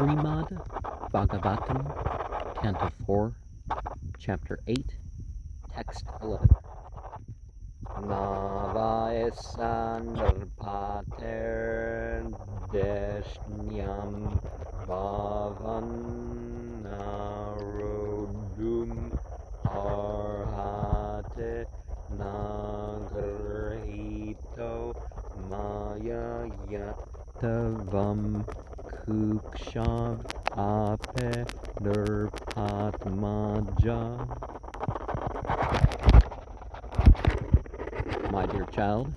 Srimad Bhagavatam, Canto 4, Chapter 8, Text 11. Navaesandarpater deshnyam bhavannarodum arhate nagrahito maya yatavam kukshav ape nirpatmaja. My dear child,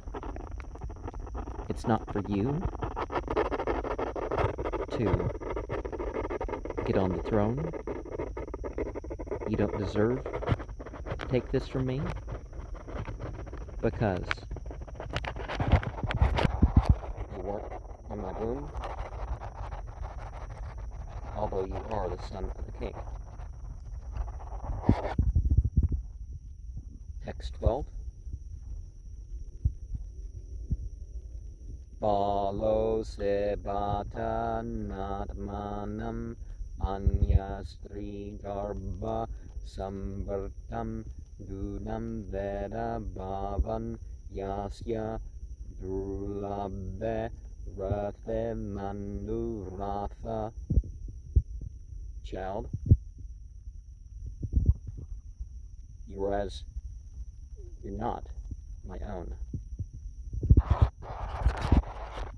it's not for you to get on the throne. You don't deserve to take this from me, because you weren't in my womb, although you are the son of the king. Text 12. Balo sebata natmanam anyastri garba samvartam dunam veda bhavan yasya durlabhe rathe manduratha. Child, you're not my own,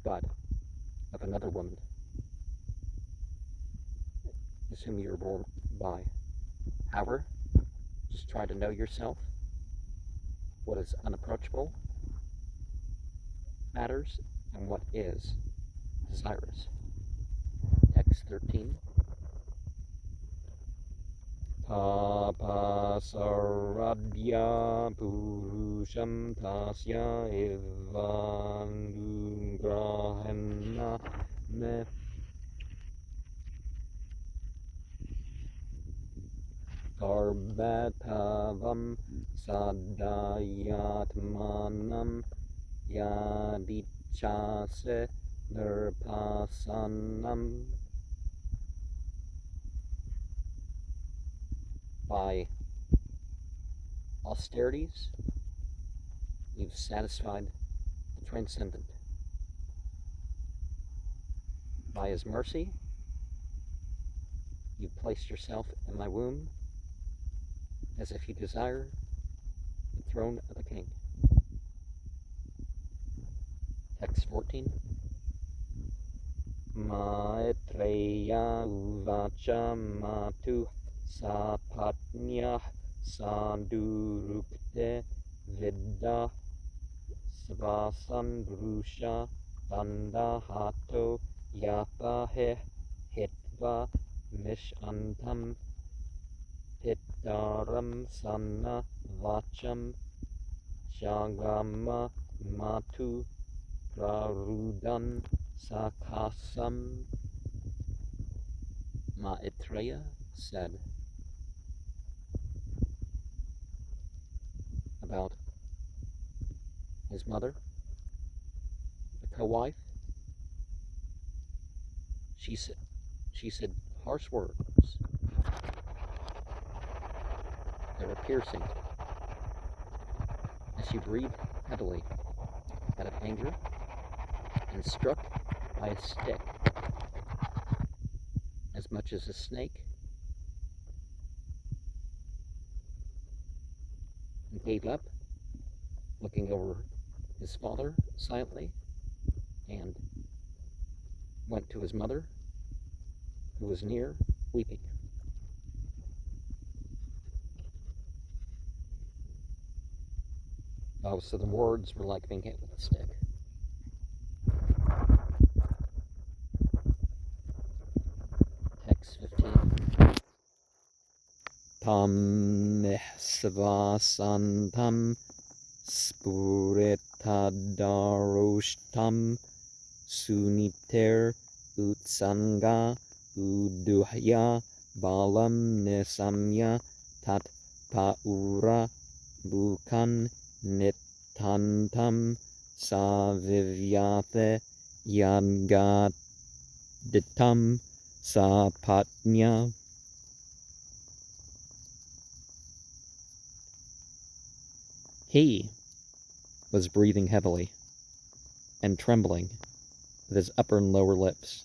but of another woman, is whom you were born by. However, just try to know yourself. What is unapproachable matters, and what is desirous. Text 13. Tapasaradya purusham tasya evandugrahena me garbatavam sadayatmanam yadichase nirpasanam. By austerities, you've satisfied the transcendent. By his mercy, you've placed yourself in my womb as if you desire the throne of the king. Text 14. Maitreya uvacha matu sapatnya sandurukte vidya svasan brusha bandahato yapahe hitva mishantam pittaram sanna vacham jagama matu prarudan sakasam. Maitreya said about his mother, the co-wife. She said harsh words. They were piercing, as she breathed heavily out of anger and struck by a stick, as much as a snake, and gave up, looking over his father silently, and went to his mother, who was near, weeping. Oh, so the words were like being hit with a stick. Text 15. Tam nihsvasantam spuritadaroshtam suniter utsanga uduhya balam nisamya tat paura bukan nitantam savivyate yadgaditam Sapatnya. He was breathing heavily and trembling with his upper and lower lips.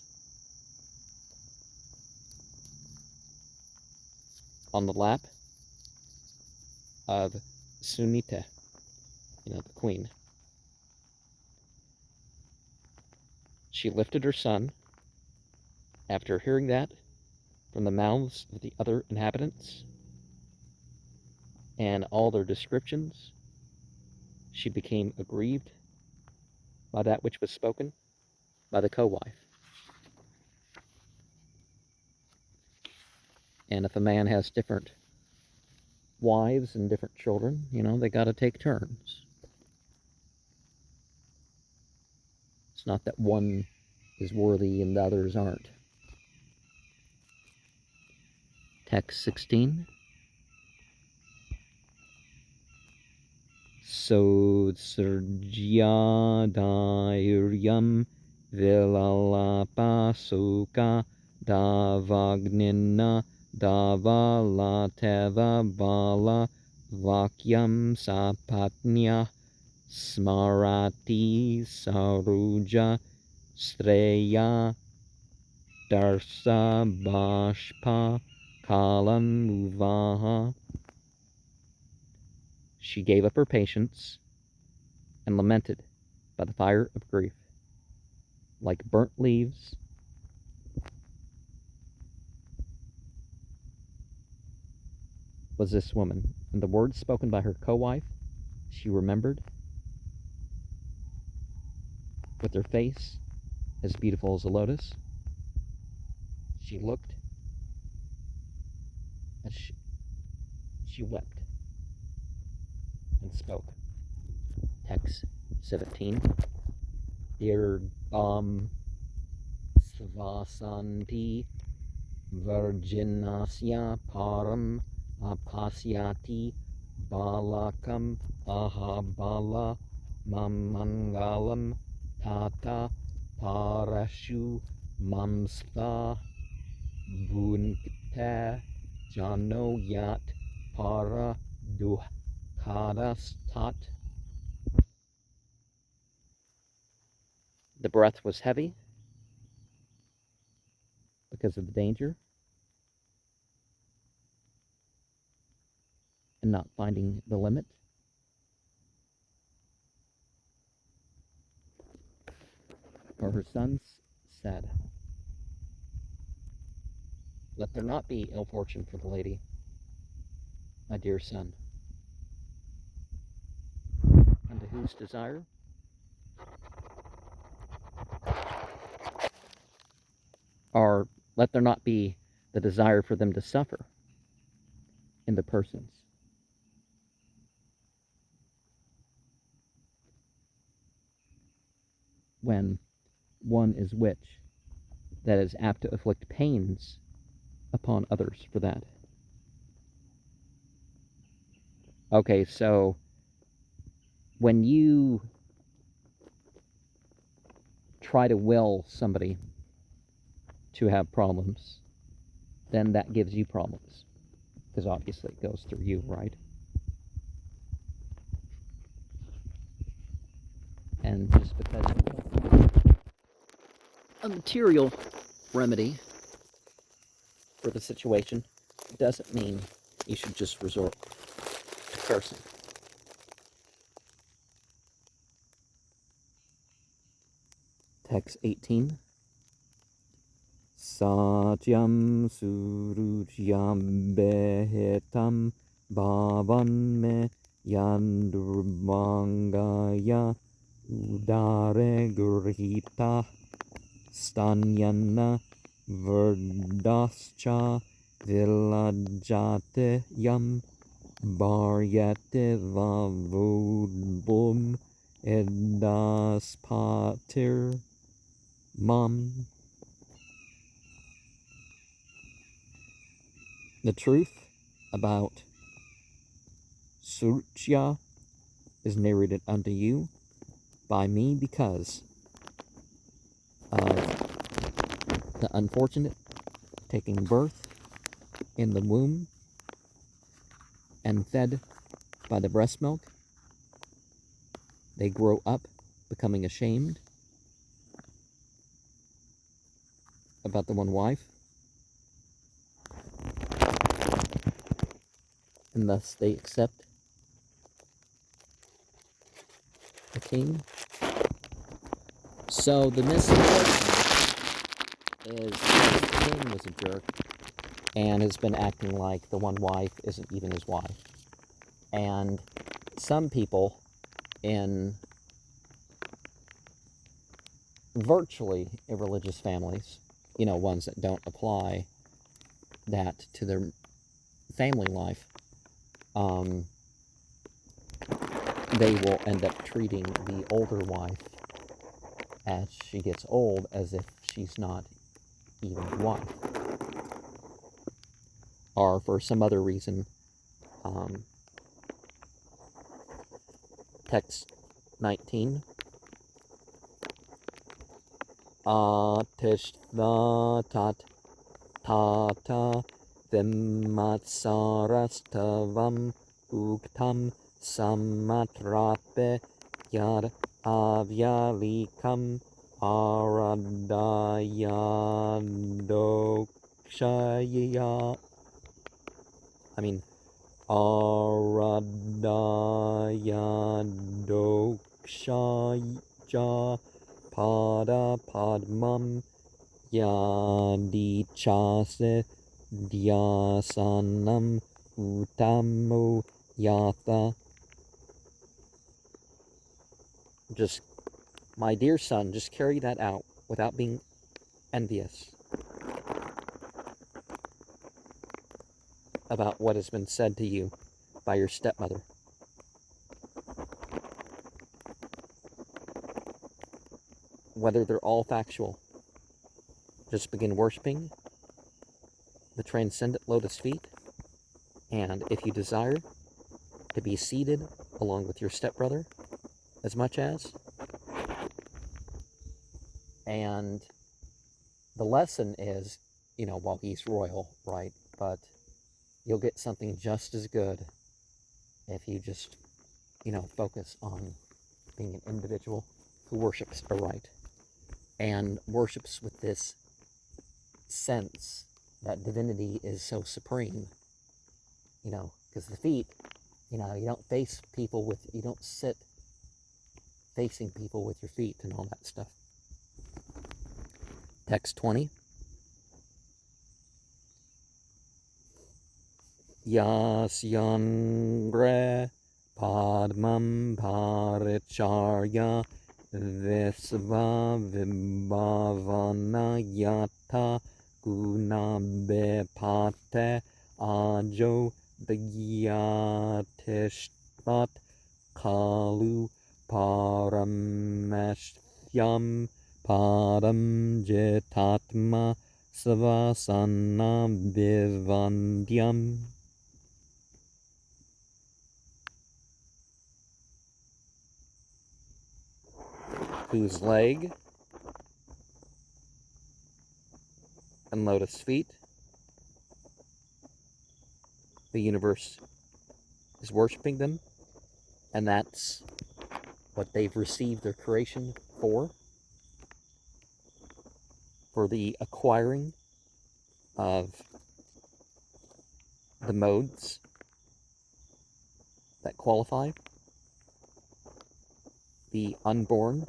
On the lap of Sunita, the queen. She lifted her son. After hearing that from the mouths of the other inhabitants and all their descriptions, she became aggrieved by that which was spoken by the co-wife. And if a man has different wives and different children, they got to take turns. It's not that one is worthy and the others aren't. Text 16. Sotsrjyadairyam vilalapasuka davagnina davalateva bala vakyam sapatnya smarati saruja streya darsa bashpa kalam uvaha. She gave up her patience and lamented by the fire of grief, like burnt leaves was this woman. And the words spoken by her co-wife, she remembered, with her face as beautiful as a lotus. She looked as she wept and spoke. Text 17. Dirgham svasanti virginasya param apasyati balakam ahabala mamangalam tata parashu mamstha bunkta jano yat para duhadas tat. The breath was heavy because of the danger and not finding the limit. For her sons said, "Let there not be ill fortune for the lady, my dear son." Unto whose desire? Or let there not be the desire for them to suffer in the persons. When one is which, that is apt to afflict pains upon others for that. Okay, so when you try to will somebody to have problems, then that gives you problems. Because obviously it goes through you, right? And just because a material remedy for the situation doesn't mean you should just resort to cursing. Text 18. Satyam surujyam behetam bhavan me yandurmangaya udare gurhita stanyana verdascha villajate yam baryate vavudbum edaspatir mam. The truth about Surya is narrated unto you by me because of the unfortunate taking birth in the womb and fed by the breast milk. They grow up becoming ashamed about the one wife, and thus they accept the king. So the misinformation is the king was a jerk and has been acting like the one wife isn't even his wife. And some people in virtually irreligious families, ones that don't apply that to their family life, they will end up treating the older wife as she gets old as if she's not even the wife. Or for some other reason, text 19. Atishvatat tata vimmatsarastavam uktam samatrape yad avyalikam aradayadokshaya. Aradayadokshaya pada padmam yadichase dhyasanam utamo yatha. Just, my dear son, just carry that out without being envious about what has been said to you by your stepmother. Whether they're all factual, just begin worshiping the transcendent lotus feet, and if you desire to be seated along with your stepbrother as much as, and the lesson is, well, he's royal, right? But you'll get something just as good if you just, focus on being an individual who worships aright and worships with this sense that divinity is so supreme, because the feet, you don't face people with, you don't sit facing people with your feet and all that stuff. Text 20. Yasyangre padmam paricharya visva vibhavana yata gunabepate ajo dagyatishvat kalu parameshyam param jitatma savasana vivandyam. Whose leg and lotus feet the universe is worshiping them, and that's what they've received their creation for the acquiring of the modes that qualify. The unborn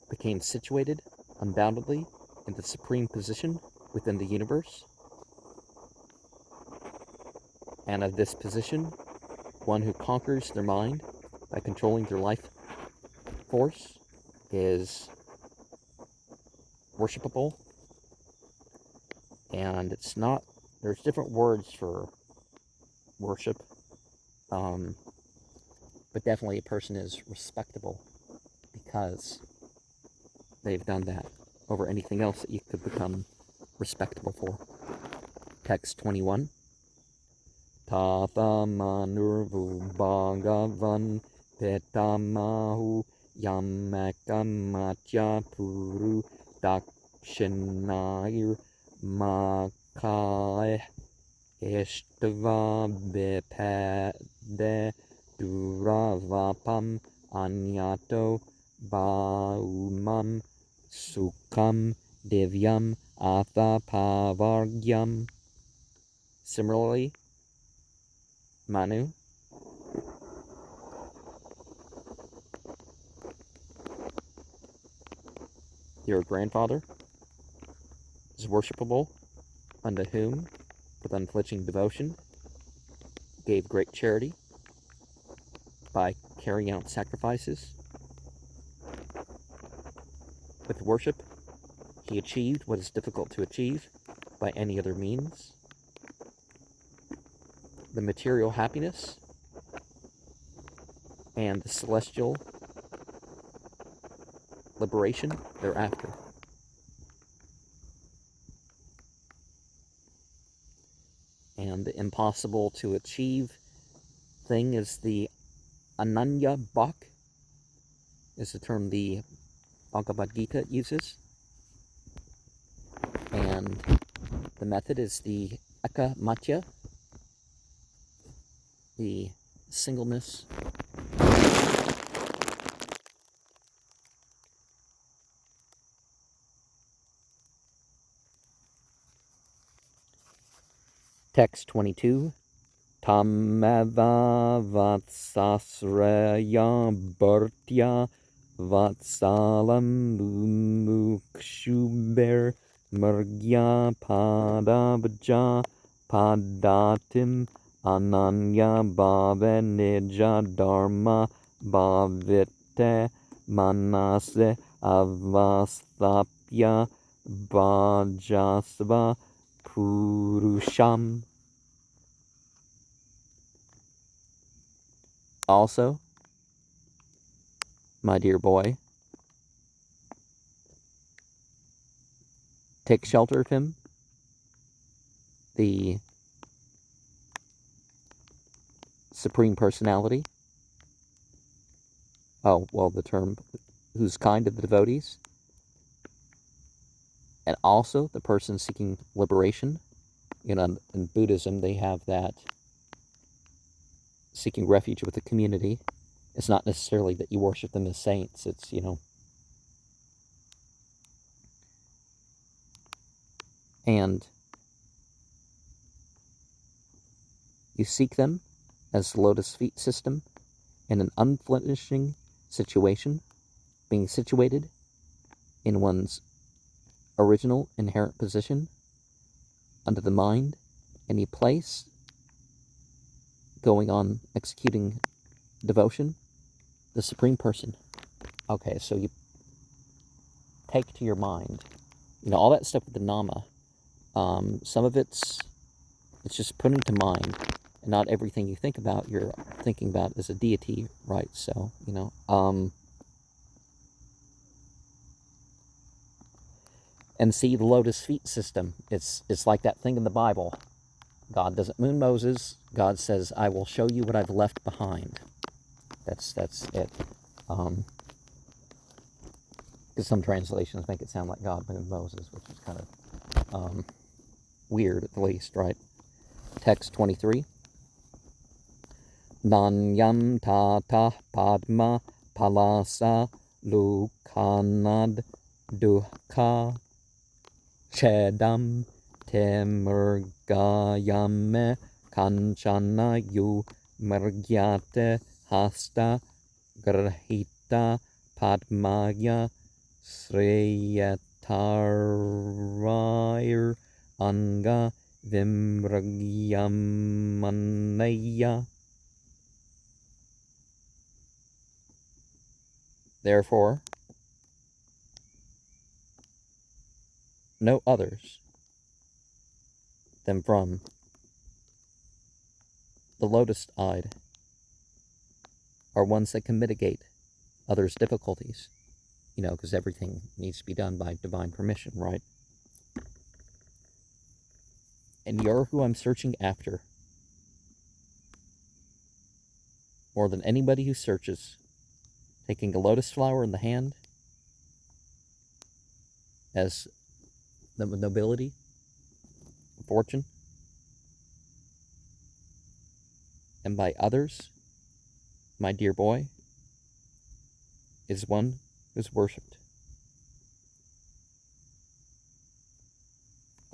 became situated unboundedly in the supreme position within the universe, and of this position, one who conquers their mind by controlling their life force is worshipable. And it's not, there's different words for worship, but definitely a person is respectable because they've done that over anything else that you could become respectable for. Text 21. Tatha manurvu bhagavan petamahu yamekamatya puru dakshinair Makai Ishtva Bipede Duravapam Anyato Baumam Sukham Divyam Atha Pavargyam. Similarly, Manu, your grandfather, is worshipable, unto whom, with unflinching devotion, gave great charity by carrying out sacrifices. With worship, he achieved what is difficult to achieve by any other means. The material happiness and the celestial liberation thereafter. And the impossible to achieve thing is the Ananya Bhak, is the term the Bhagavad Gita uses. And the method is the Eka Matya, the singleness. Text 22. Tamava vatsasraya bhartya vatsalam mukshuber murgya padabja padatim ananya bhave nija dharma bhavite manase avastapya bhajasva purusham. Also, my dear boy, take shelter of him, the Supreme Personality. Oh, well, the term, who's kind to the devotees. And also the person seeking liberation. You know, in Buddhism, they have that seeking refuge with the community. It's not necessarily that you worship them as saints. It's, and you seek them as the lotus feet system in an unflinching situation, being situated in one's original inherent position under the mind, any place, going on executing devotion, the Supreme Person. Okay, so you take to your mind, all that stuff with the nama. Some of it's just putting to mind, and not everything you think about, you're thinking about as a deity, right? So, and see the lotus feet system. It's like that thing in the Bible. God doesn't moon Moses. God says, I will show you what I've left behind. That's it. Because some translations make it sound like God mooned Moses, which is kind of weird at the least, right? Text 23. Nanyam tata padma palasa lukanad dukkha chedam temurgayame kanchana yu murgyate hasta grahita padmaya sreyatar anga vimragyamanaya. Therefore, no others than from the lotus-eyed are ones that can mitigate others' difficulties, because everything needs to be done by divine permission, right? And you're who I'm searching after more than anybody who searches, taking a lotus flower in the hand as the nobility fortune, and by others, my dear boy, is one who's worshipped.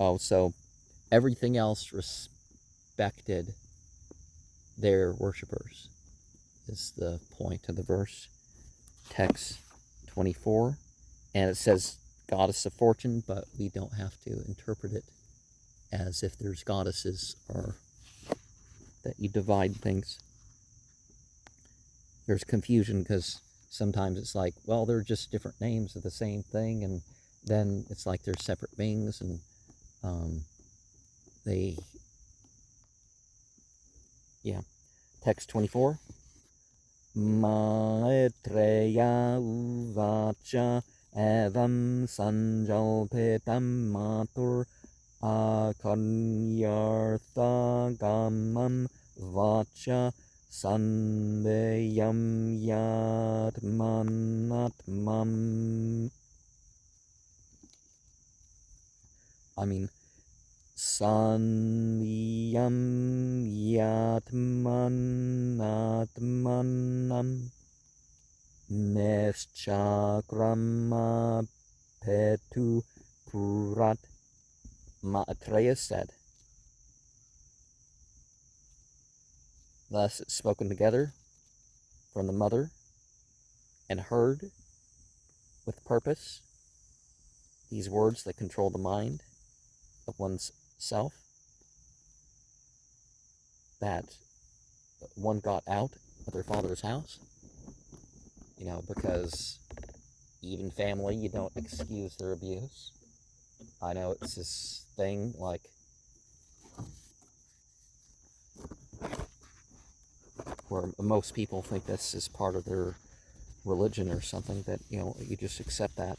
Oh, so everything else respected their worshippers, is the point of the verse. Text 24. And it says goddess of fortune, but we don't have to interpret it as if there's goddesses or that you divide things. There's confusion because sometimes it's like, well, they're just different names of the same thing, and then it's like they're separate beings, and Text 24. Maitreya uvacha evam sanjalpetam matur akanyartha gamam vacha sandeyam yatmanatmam. Sandhyam yatmanatmanam neschakrama petu purat. Maitreya said, thus it's spoken together from the mother and heard with purpose, these words that control the mind of one's self, that one got out of their father's house, because even family, you don't excuse their abuse. I know it's this thing, like, where most people think this is part of their religion or something, that, you just accept that.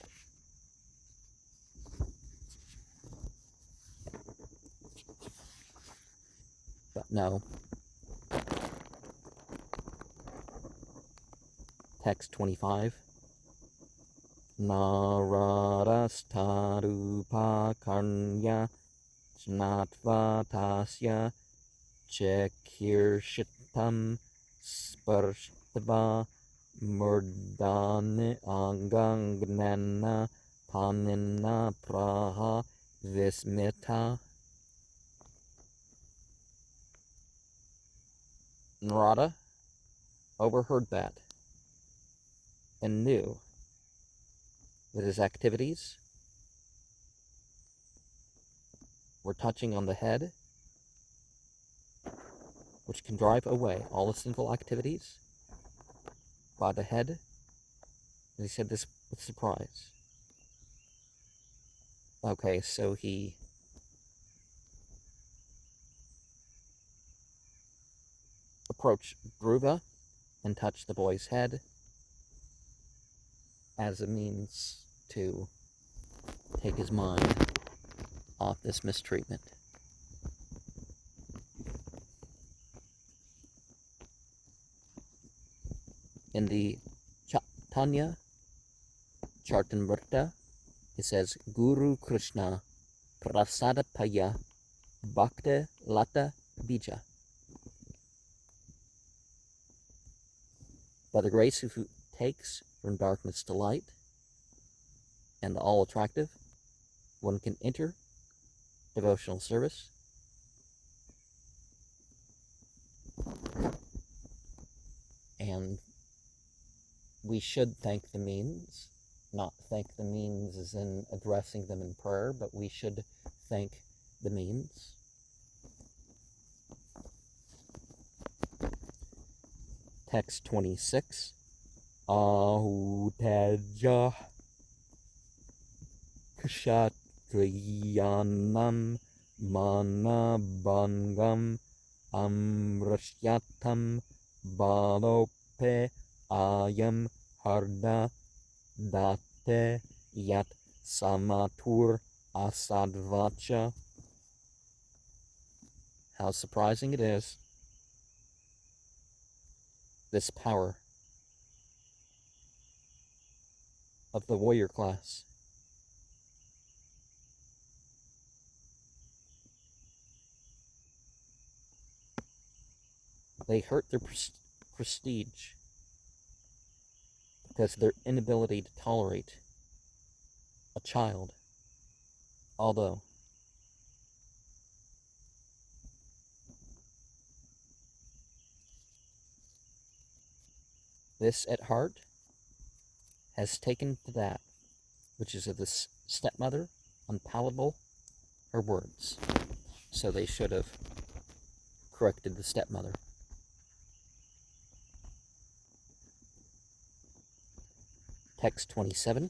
But no. Text 25. Naradastarupakarnya snatvatasya chekirshitam sparshtva murdani angangnana panina praha vismita. Narada overheard that and knew that his activities were touching on the head, which can drive away all the sinful activities by the head. And he said this with surprise. Okay, so he approached Dhruva and touched the boy's head as a means to take his mind off this mistreatment. In the Chaitanya Charitamrita, it says, Guru Krishna Prasadapaya Bhakta Lata Bija. By the grace who takes from darkness to light and the all-attractive, one can enter devotional service and we should thank the means, not thank the means as in addressing them in prayer, but we should thank the means. Text 26. Ahuteja kshatriyanam manabangam amrashyatam balope ayam harda date yat samatur asadvacha. How surprising it is, this power of the warrior class. They hurt their prestige because of their inability to tolerate a child. Although this at heart has taken to that which is of this stepmother unpalatable her words. So they should have corrected the stepmother. Text 27.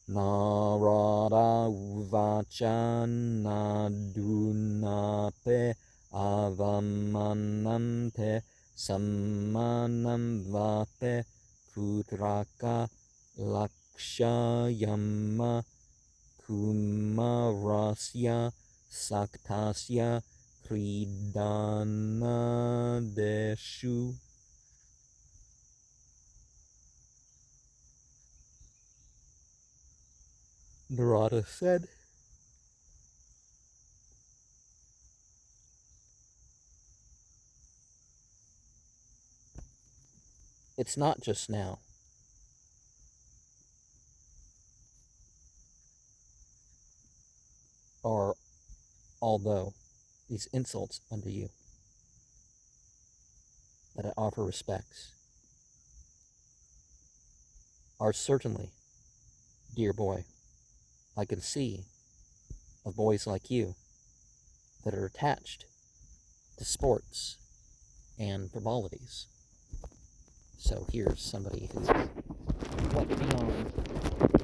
Narada uvacha nadunape avamanante sammanam vape putraka lakshayama kumarasya saktasya kridanadeshu. Narada said, it's not just now. Or although these insults unto you, that I offer respects, are certainly, dear boy, I can see of boys like you that are attached to sports and frivolities. So here's somebody who's quite beyond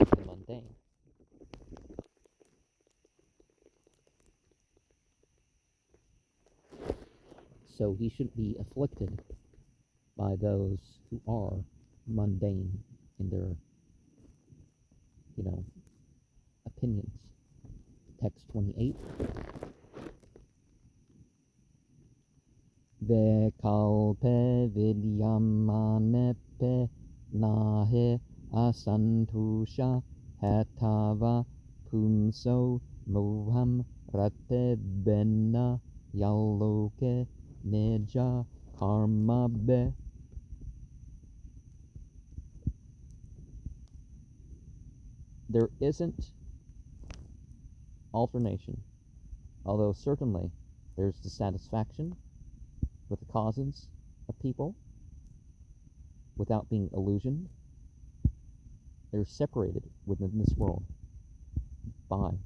the mundane. So he shouldn't be afflicted by those who are mundane in their, opinions. Text 28. Vekalpe vidyamanepe nahe asantusha hetava punso moham rate benna yaloke neja karmabe. There isn't alternation, although certainly there's dissatisfaction with the causes of people without being illusioned. They're separated within this world by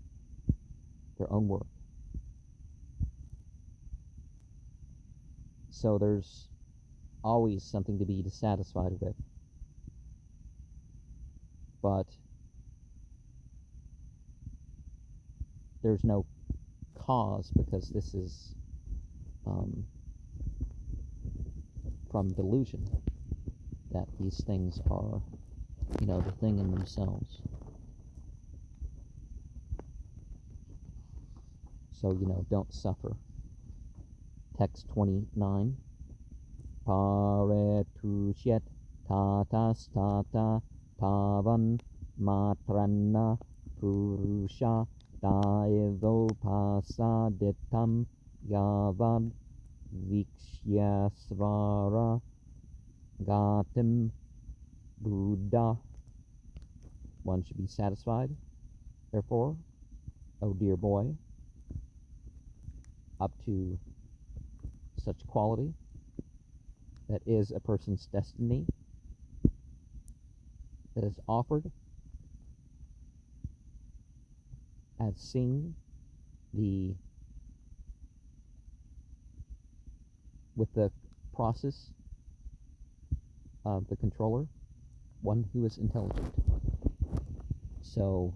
their own work. So there's always something to be dissatisfied with. But there's no cause, because this is from delusion, that these things are, the thing in themselves. So, don't suffer. Text 29. Pare tushet tatas tata pavan matranna purusha daevopasadetam yavad vikshyasvara gatim Buddha. One should be satisfied, therefore, O dear boy, up to such quality that is a person's destiny, that is offered as seen with the process of the controller, one who is intelligent. So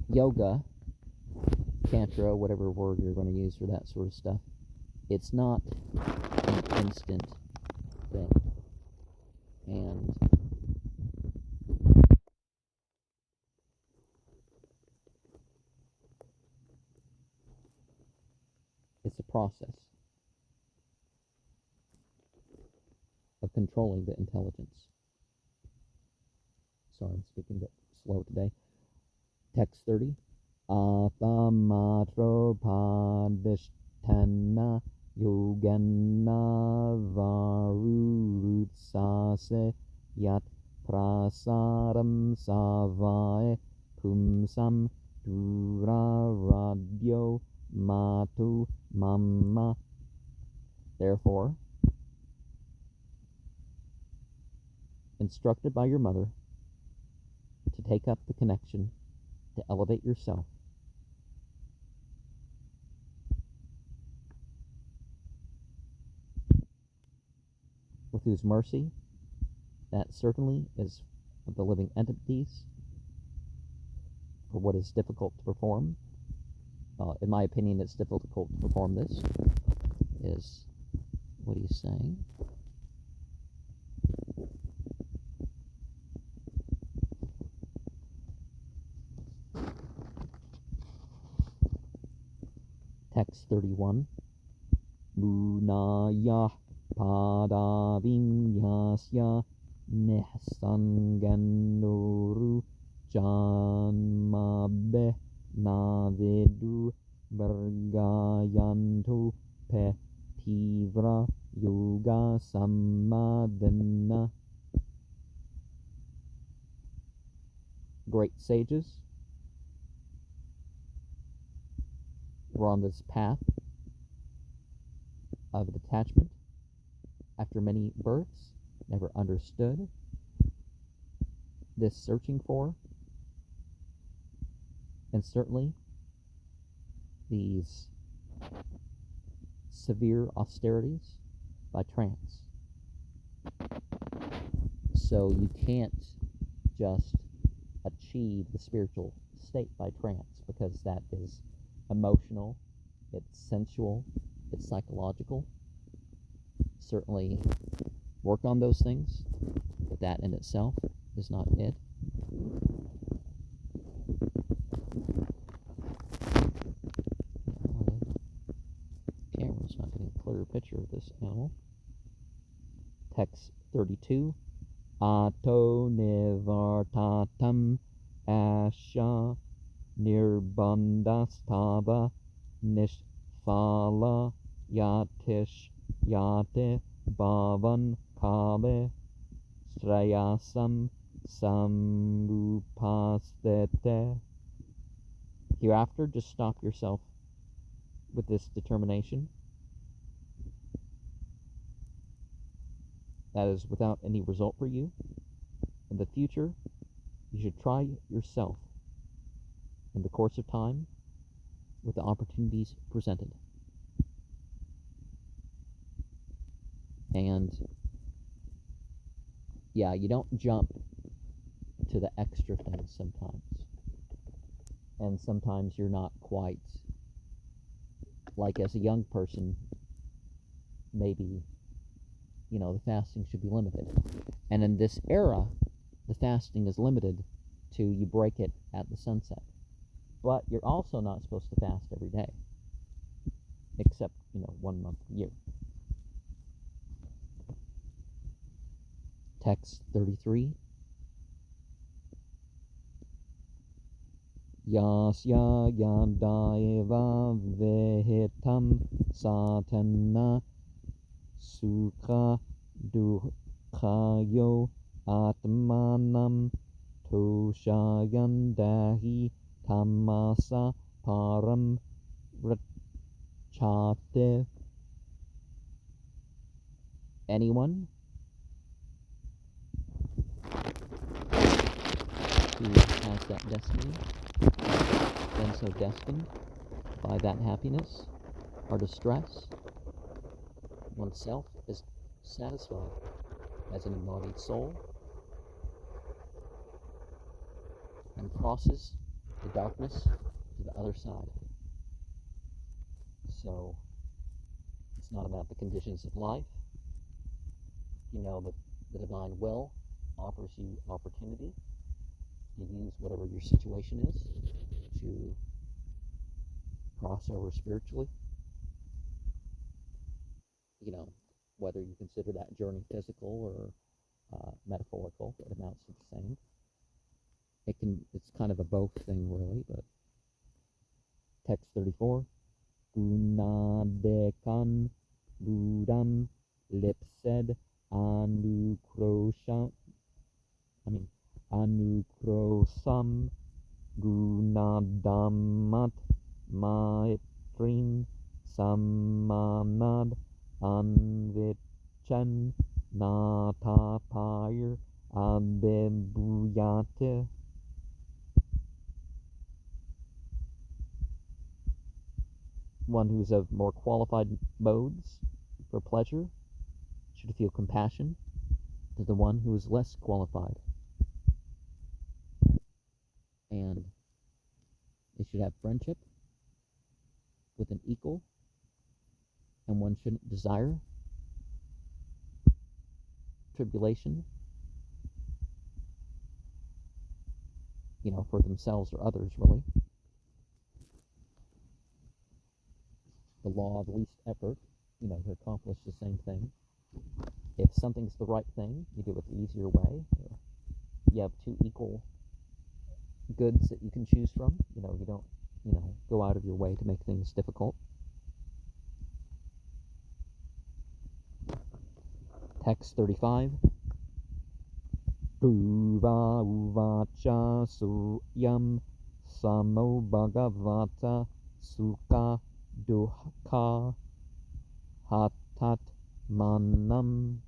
yoga, tantra, whatever word you're going to use for that sort of stuff, it's not an instant thing. And it's a process of controlling the intelligence. Sorry, I'm speaking a bit slow today. Text 30. Atamatropadishtana yoganna varurutsase yat prasaram savae pumsam duraradyo matu mamma. Therefore, instructed by your mother to take up the connection to elevate yourself, with whose mercy that certainly is of the living entities for what is difficult to perform. In my opinion, it's difficult to perform this, is what he's saying. Text 31. Munaya padavinyasya nihsanganuru janmabe navidu bergayantu pe tivra yoga sammadana. Great sages were on this path of detachment after many births, never understood this searching for, and certainly these severe austerities by trance. So you can't just achieve the spiritual state by trance, because that is emotional, it's sensual, it's psychological. Certainly work on those things, but that in itself is not it. Camera's not getting a clearer picture of this animal. Text 32. Ato nivartatam asha nirbandastava nishphala yatish yate bhavan kale shrayasam samupastete. Hereafter, just stop yourself with this determination. That is without any result for you. In the future, you should try yourself in the course of time with the opportunities presented. And yeah, you don't jump to the extra things sometimes. And sometimes you're not quite, like as a young person, maybe, the fasting should be limited. And in this era, the fasting is limited to you break it at the sunset. But you're also not supposed to fast every day, except, 1 month a year. Text 33. Yasya yadaeva vehitam satana sukha dukhayo atmanam toshayandahi tamasa param rachate. Anyone who has that destiny, and so destined by that happiness or distress, oneself is satisfied as an embodied soul and crosses the darkness to the other side. So it's not about the conditions of life. You know that the divine will offers you opportunity to use whatever your situation is to cross over spiritually. Whether you consider that journey physical or metaphorical, it amounts to the same. It's kind of a both thing, really, but Text 34. Gunadekan Budam Lipsed Anukrosam Gunadamat Maitrin Samanad Anvichan Natapayr Abibuyate. One who's of more qualified modes for pleasure should feel compassion to the one who is less qualified. And they should have friendship with an equal, and one shouldn't desire tribulation, for themselves or others, really. The law of least effort, to accomplish the same thing. If something's the right thing, you do it the easier way. You have two equal goods that you can choose from. You don't, go out of your way to make things difficult. Text 35. Dhruva uvacha suyam samo bhagavata sukha dukkha hatat manam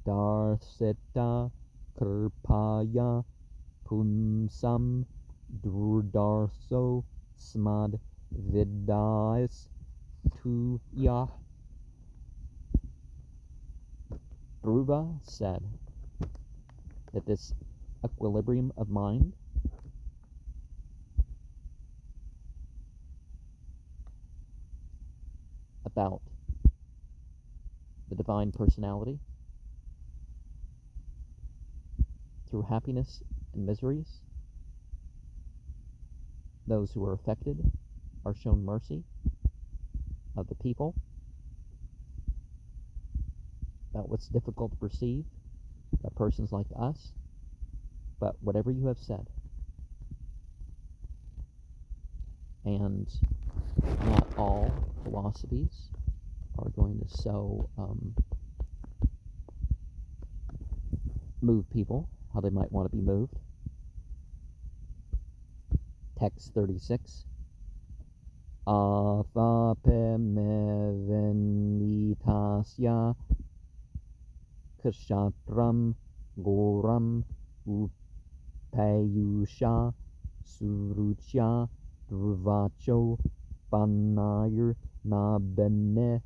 darsita kirpaya punsam durdarso smad vidais tuyah. Dhruva said that this equilibrium of mind about the divine personality through happiness and miseries, those who are affected are shown mercy of the people, about what's difficult to perceive by persons like us. But whatever you have said, and not all philosophies are going to so move people how they might want to be moved. Text 36. Avape mevenitasya kshatram goram upayusha surucha dhruvacho panayur nabene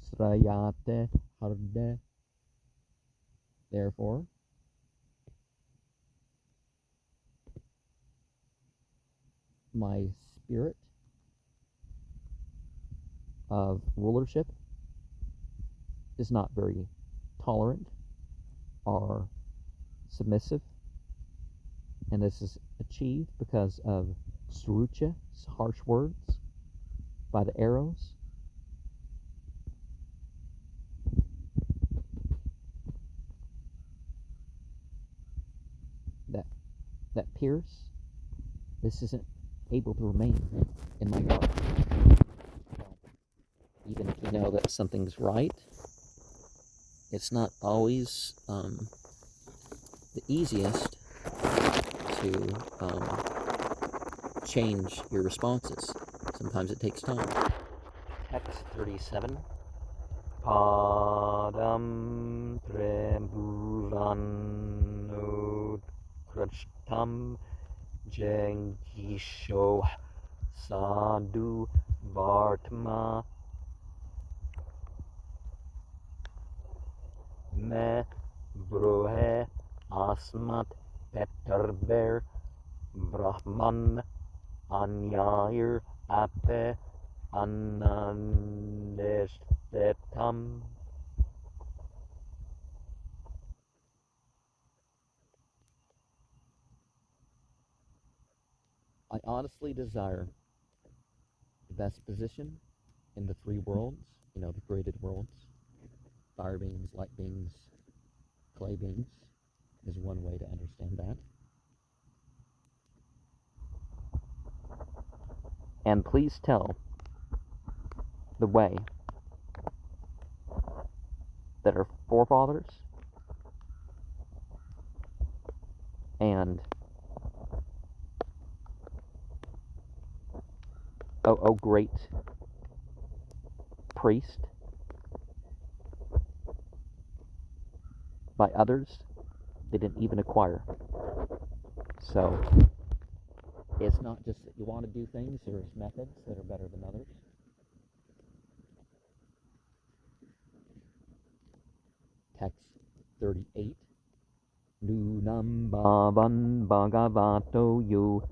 srayate harde. Therefore, my spirit of rulership is not very tolerant or submissive, and this is achieved because of surucha, harsh words, by the arrows, that pierce. This isn't able to remain in my heart. Even if you know that something's right, it's not always the easiest to change your responses. Sometimes it takes time. Text 37. Padam trembulano krachtam jengisho sadhu vartma me brohe asmat petarber brahman anyayir ape anandestetam. I honestly desire the best position in the three worlds, the created worlds. Fire beings, light beings, clay beings is one way to understand that. And please tell the way that our forefathers and oh great priest by others they didn't even acquire. So it's not just that you want to do things, there's methods that are better than others. Text 38. Nunam bhavan bhagavato yo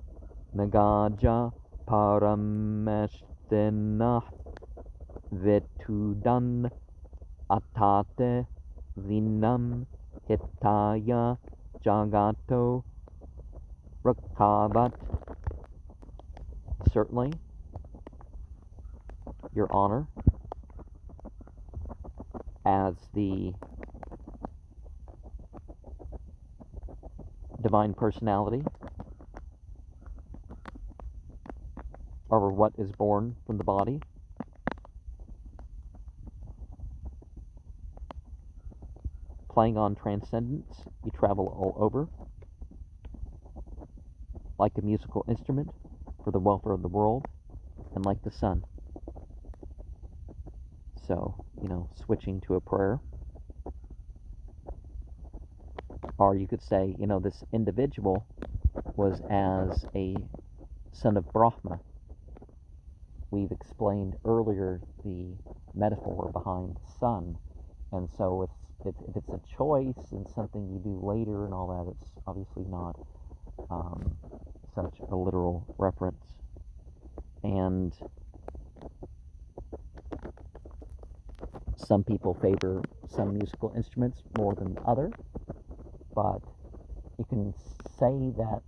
nagaja parameshtenah vetudan atate vinam hitaya jagato rakavat. Certainly, Your Honor, as the Divine Personality, or what is born from the body, playing on transcendence, you travel all over, like a musical instrument for the welfare of the world, and like the sun. So, switching to a prayer. Or you could say, this individual was as a son of Brahma. We've explained earlier the metaphor behind sun. And so if it's a choice and something you do later and all that, it's obviously not such a literal reference. And some people favor some musical instruments more than others, but you can say that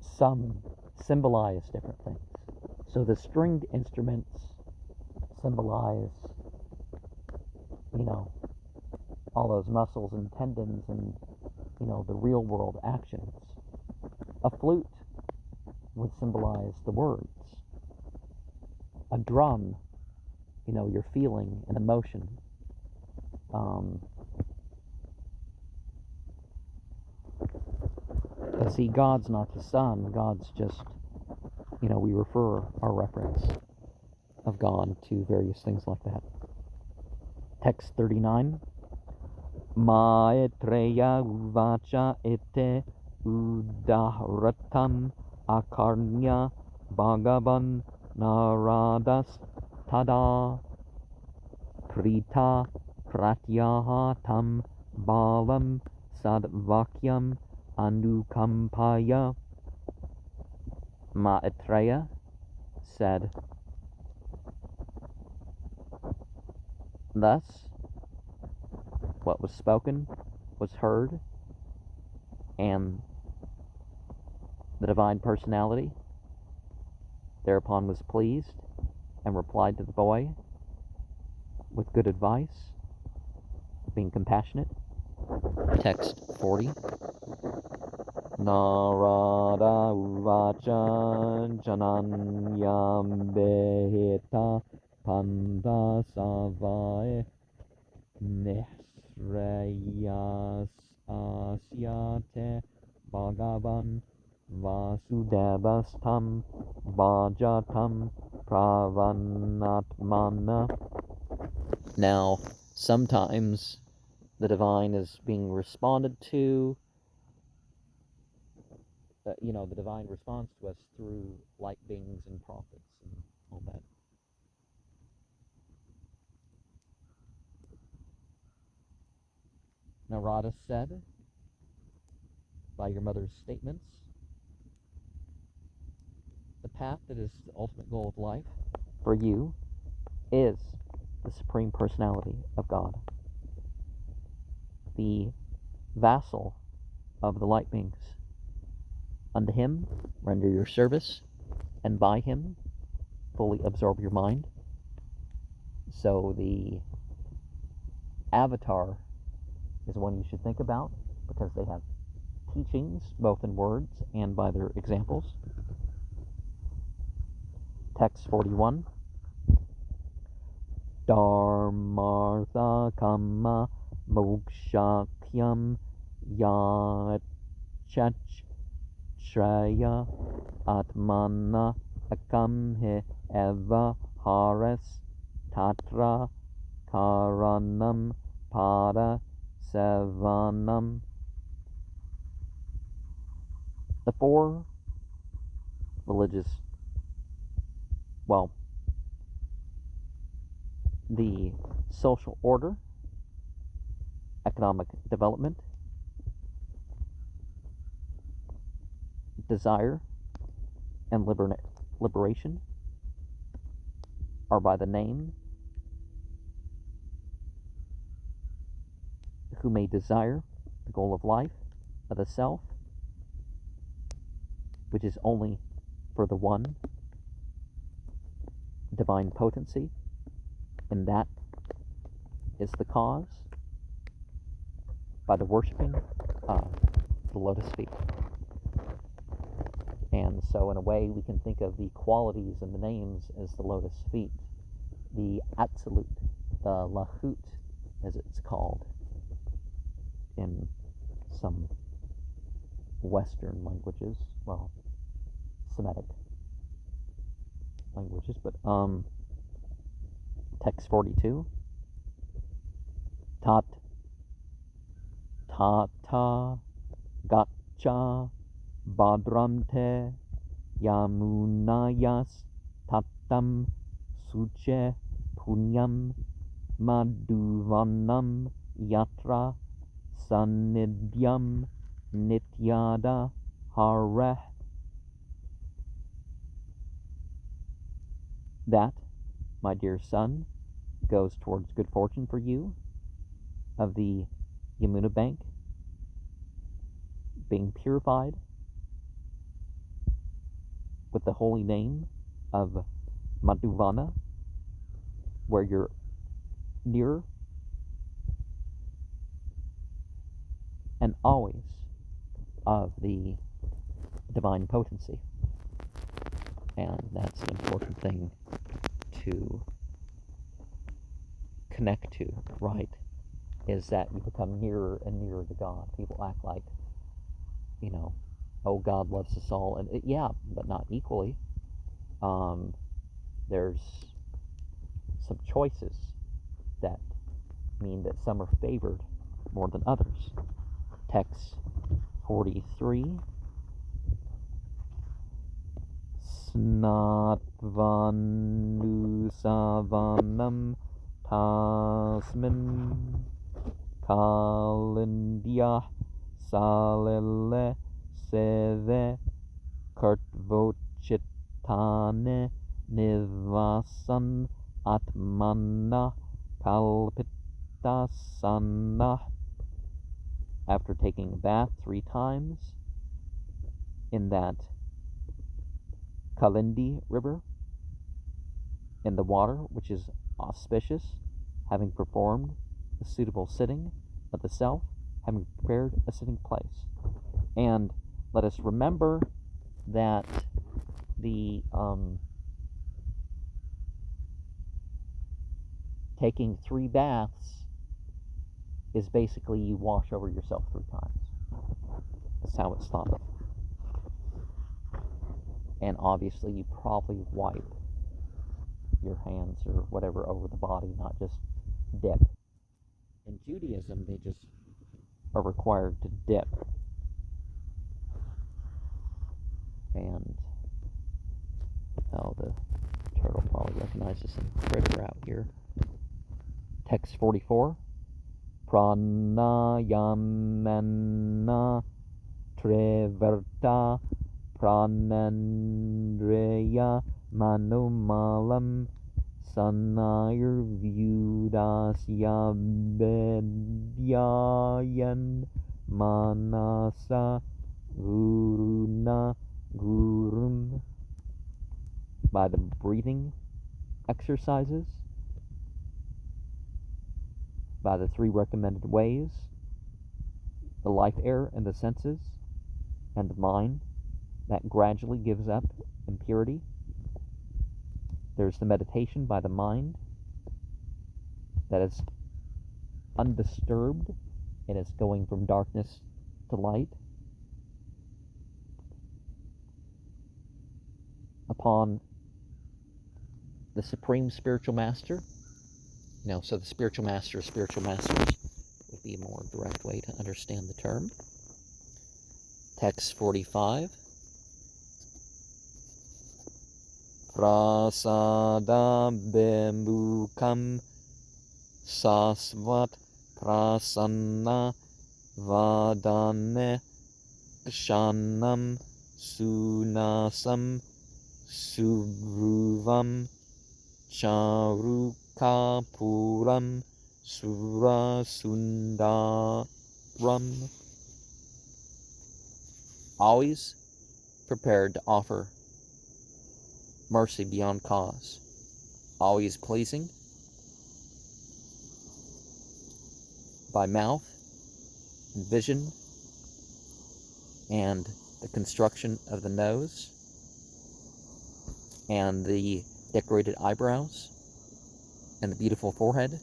some symbolize different things. So the stringed instruments symbolize, all those muscles and tendons and, the real world actions. A flute would symbolize the words. A drum, your feeling and emotion. But see, God's not the sun. God's just, we refer our reference of God to various things like that. Text 39. Maitreya uvacha ete udahratam akarnya bhagavan naradas tada prita pratyaha tam bhavam sadvakyam anukampaya. Maitreya said, thus, what was spoken was heard, and the Divine Personality thereupon was pleased and replied to the boy with good advice, being compassionate. Text 40. Narada uvacha jananyam beheta panda savae Neshreyas asyate bhagavan vasudevastam bhajatam pravanatmana. Now, sometimes the divine is being responded to, the divine responds to us through light beings and prophets and all that. Narada said, by your mother's statements, the path that is the ultimate goal of life for you is the Supreme Personality of God, the vassal of the light beings. Unto him render your service, and by him fully absorb your mind. So the avatar is one you should think about, because they have teachings both in words and by their examples. Text 41. Dharmartha kama mokshakyam yachach shreya atmana akamhe eva haras tatra karanam pada savanam. The four religious, the social order, economic development, desire, and liberation are by the name who may desire the goal of life, of the self, which is only for the one divine potency, and that is the cause by the worshiping of the lotus feet. And so in a way we can think of the qualities and the names as the lotus feet, the absolute, the lahut as it's called in some Western languages, Semitic languages, but text 42. Tata gaccha badramte yamunayas tatam suche punyam madhuvanam yatra sannidhyam nityada hareh. That, my dear son, goes towards good fortune for you of the Yamuna bank, being purified with the holy name of Madhuvana, where you're nearer and always of the divine potency. And that's an important thing to connect to, right? Is that you become nearer and nearer to God. People act like, oh, God loves us all, and yeah, but not equally. There's some choices that mean that some are favored more than others. Text 43. Snatvanusavanam tasmin kalindyah salele seve kurtvochitane nivasan atmana kalpitasana. After taking a bath 3 times in that Kalindi river, in the water which is auspicious, having performed a suitable sitting of the self, having prepared a sitting place. And let us remember that the taking 3 baths is basically you wash over yourself 3 times. That's how it's thought of. And obviously you probably wipe your hands or whatever over the body, not just dip. In Judaism, they just are required to dip. And, the turtle probably recognizes some critter out here. Text 44. Pranayamana trevarta pranandreya manumalam sanayurvyudasya bedyayan manasa guruna gurum. By the breathing exercises, by the 3 recommended ways, the life air and the senses, and the mind that gradually gives up impurity, There's the meditation by the mind that is undisturbed and it's going from darkness to light. Upon the Supreme Spiritual Master, so the spiritual master of spiritual masters would be a more direct way to understand the term. Text 45. Prasada bembukam sasvat prasanna vadane kshanam sunasam subruvam charukapuram surasundaram. Always prepared to offer mercy beyond cause, always pleasing by mouth and vision and the construction of the nose and the decorated eyebrows and the beautiful forehead.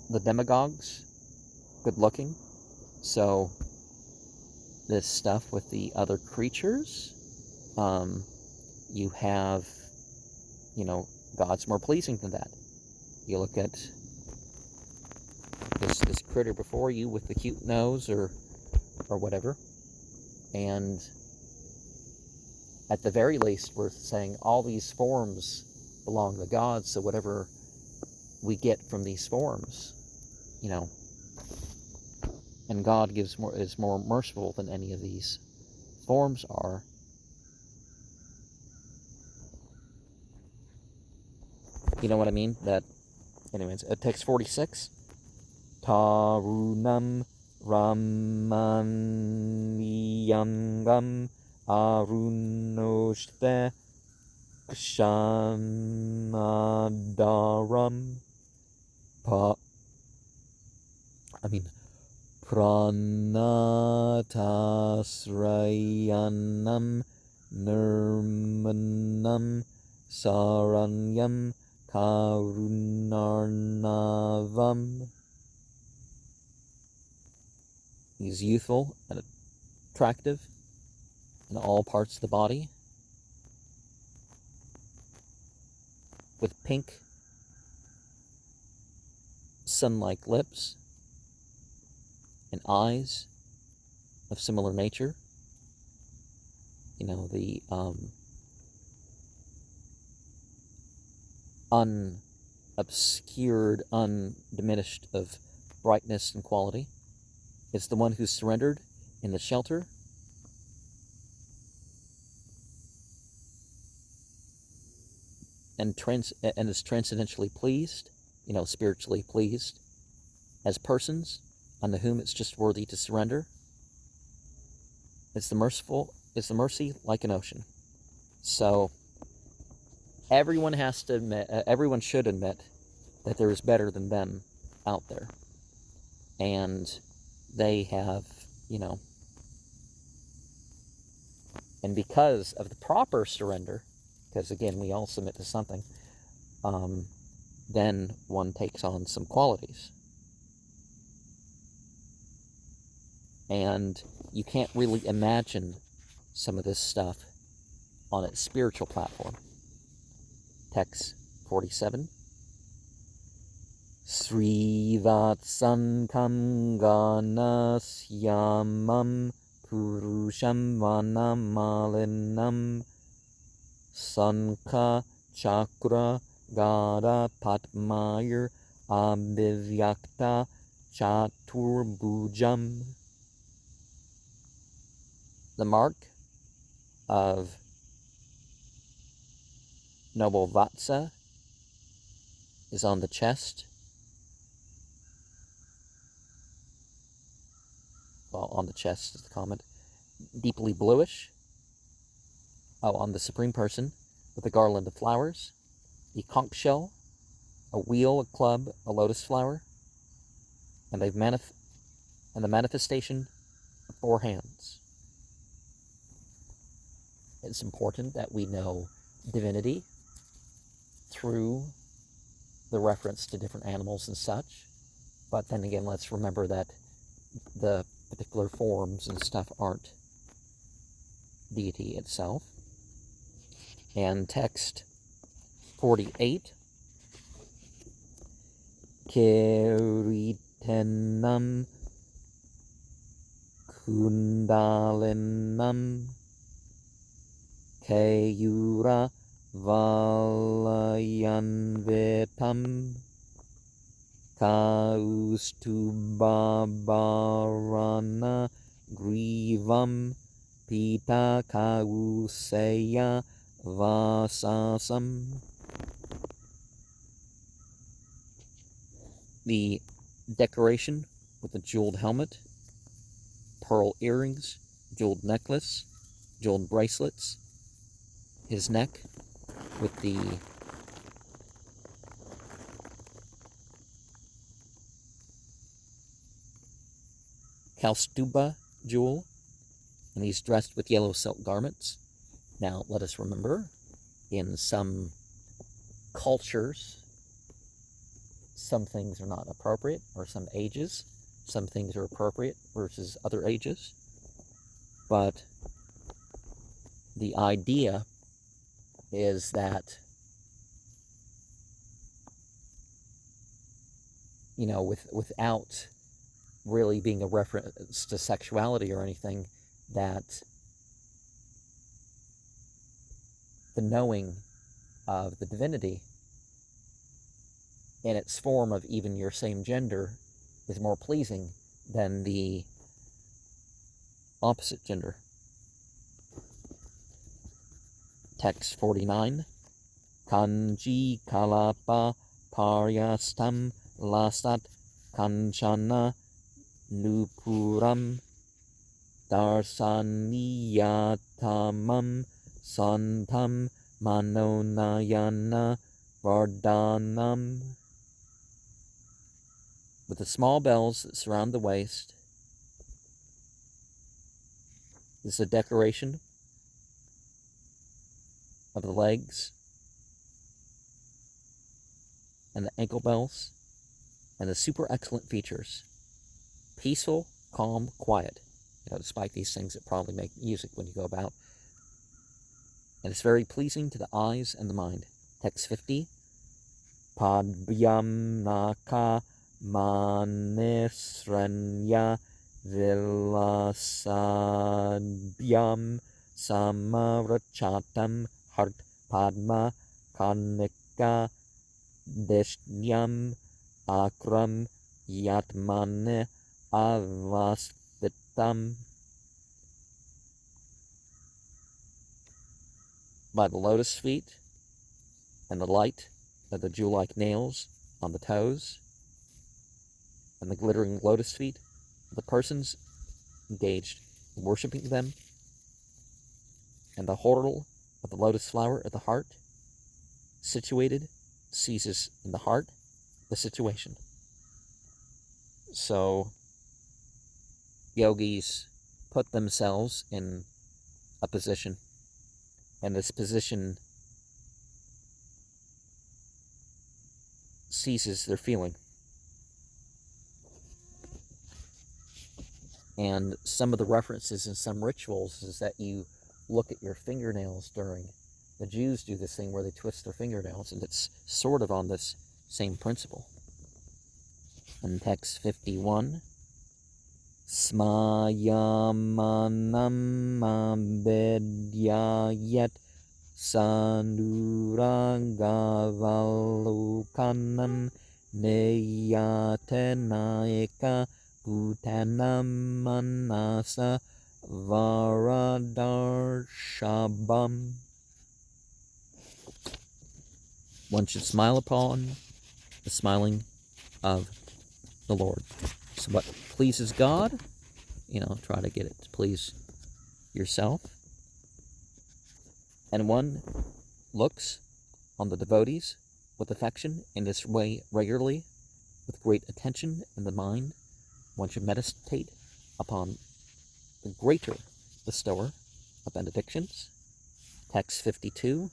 The demagogues, good looking. So this stuff with the other creatures, you have, God's more pleasing than that. You look at this critter before you with the cute nose or whatever, and at the very least we're saying all these forms belong to God, so whatever we get from these forms, and God is more merciful than any of these forms are. You know what I mean? That, anyways, text 46. Tarunam Ramaniyangam Arunoshte Kshamadaram Pranatasrayanam Nirmanam Saranyam Karunarnavam. He's youthful and attractive in all parts of the body, with pink, sun-like lips and eyes of similar nature. The unobscured, undiminished of brightness and quality. It's the one who's surrendered in the shelter and is transcendently pleased, spiritually pleased as persons unto whom it's just worthy to surrender. It's the mercy like an ocean. So everyone should admit that there is better than them out there. And they have, and because of the proper surrender, because again, we all submit to something, then one takes on some qualities. And you can't really imagine some of this stuff on its spiritual platform. Text 47. Srivatsankam ganasyamam purusham vanamalinam sankha chakra gada patmayir abhivyakta chaturbhujam. The mark of noble Vatsa is on the chest. Well, on the chest is the comment. Deeply bluish. On the Supreme Person with a garland of flowers, a conch shell, a wheel, a club, a lotus flower, and they've and the manifestation of 4 hands. It's important that we know divinity through the reference to different animals and such, but then again, let's remember that the particular forms and stuff aren't deity itself. And text 48, Keritenam Kundalinam Kayura Valayanvetam Kaustubabarana Grivam Pita Kauseya Vasasam. The decoration with a jeweled helmet, pearl earrings, jeweled necklace, jeweled bracelets, his neck with the Kaustuba jewel, and he's dressed with yellow silk garments. Now, let us remember, in some cultures, some things are not appropriate, or some ages. Some things are appropriate versus other ages. But the idea is that, without really being a reference to sexuality or anything, that the knowing of the divinity in its form of even your same gender is more pleasing than the opposite gender. Text 49, Kanji Kalapa Paryastam Lasat Kanchana Nupuram Darsaniyatamam Santam Manonayana Vardhanam. With the small bells that surround the waist, this is a decoration of the legs and the ankle bells and the super excellent features. Peaceful, calm, quiet. Despite these things that probably make music when you go about. And it's very pleasing to the eyes and the mind. Text 50. Padbyam naka manisranya vilasadbyam samarachatam hart padma kanika dishnyam akram yatmane avasvitam. By the lotus feet and the light of the jewel-like nails on the toes and the glittering lotus feet of the persons engaged in worshiping them, and the whorl of the lotus flower at the heart situated seizes in the heart the situation. So yogis put themselves in a position, and this position seizes their feeling. And some of the references in some rituals is that you look at your fingernails during. The Jews do this thing where they twist their fingernails, and it's sort of on this same principle. In text 51, Smayamanam abedyayet sanurangavalukanam neyatenaika Bhutanam manasa varadarshabam. One should smile upon the smiling of the Lord. So what pleases God, try to get it to please yourself. And one looks on the devotees with affection in this way regularly, with great attention in the mind, one should meditate upon the greater bestower of benedictions. Text 52.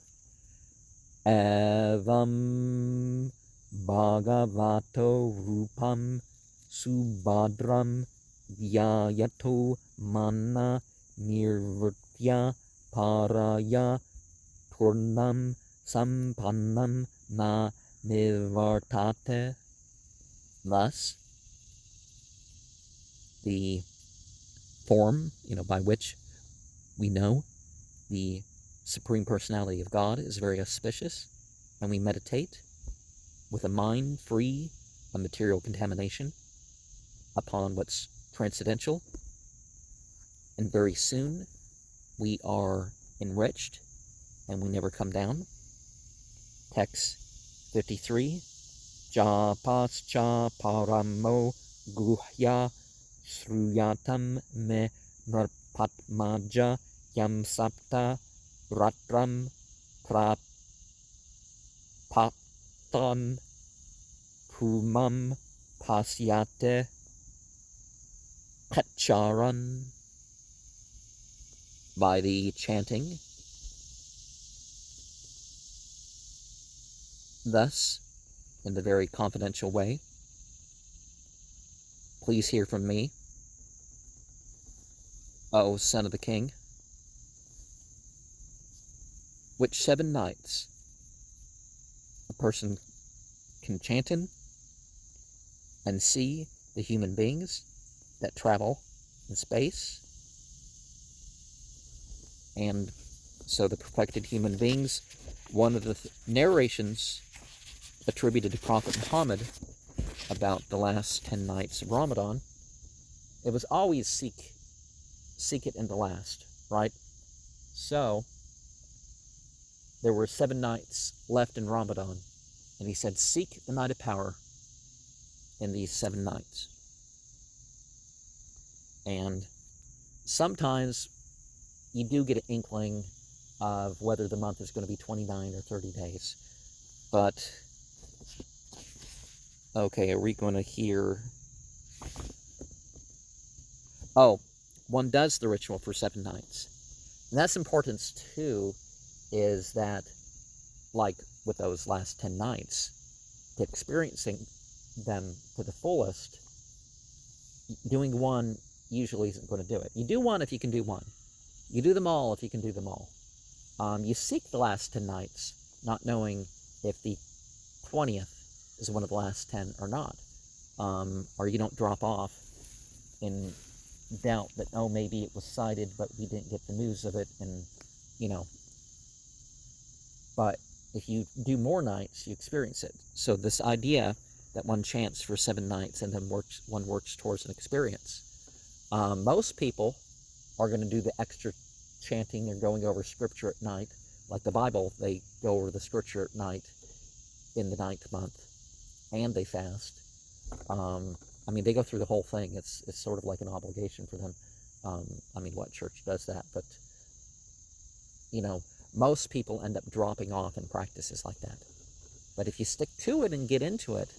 Evam Bhagavato Rupam Subhadram Dhyayato Mana Nirvritya Paraya Purnam Sampannam Na Nivartate. Thus, the form, by which we know the Supreme Personality of God is very auspicious, and we meditate with a mind free of material contamination upon what's transcendental, and very soon we are enriched and we never come down. Text 53. Japascha paramo guhya sruyatam me narpatmaja yam sapta ratram prapatan kumam pasyate kacharan. By the chanting thus, in the very confidential way, please hear from me, O son of the king, which 7 nights a person can chant in and see the human beings that travel in space. And so the perfected human beings, one of the narrations attributed to Prophet Muhammad about the last 10 nights of Ramadan, it was always seek it in the last, right? So there were 7 nights left in Ramadan, and he said, seek the night of power in these 7 nights. And sometimes you do get an inkling of whether the month is going to be 29 or 30 days. But, okay, are we going to hear... Oh, one does the ritual for 7 nights. And that's importance, too, is that, like with those last 10 nights, to experiencing them to the fullest, doing one usually isn't going to do it. You do one if you can do one. You do them all if you can do them all. You seek the last 10 nights, not knowing if the 20th is one of the last 10 or not. Or you don't drop off in doubt that, oh, maybe it was sighted, but we didn't get the news of it, and, But if you do more nights, you experience it. So this idea that one chants for 7 nights and then one works towards an experience. Most people are going to do the extra chanting or going over scripture at night. Like the Bible, they go over the scripture at night in the 9th month, and they fast. They go through the whole thing. It's sort of like an obligation for them. What church does that? But, most people end up dropping off in practices like that. But if you stick to it and get into it,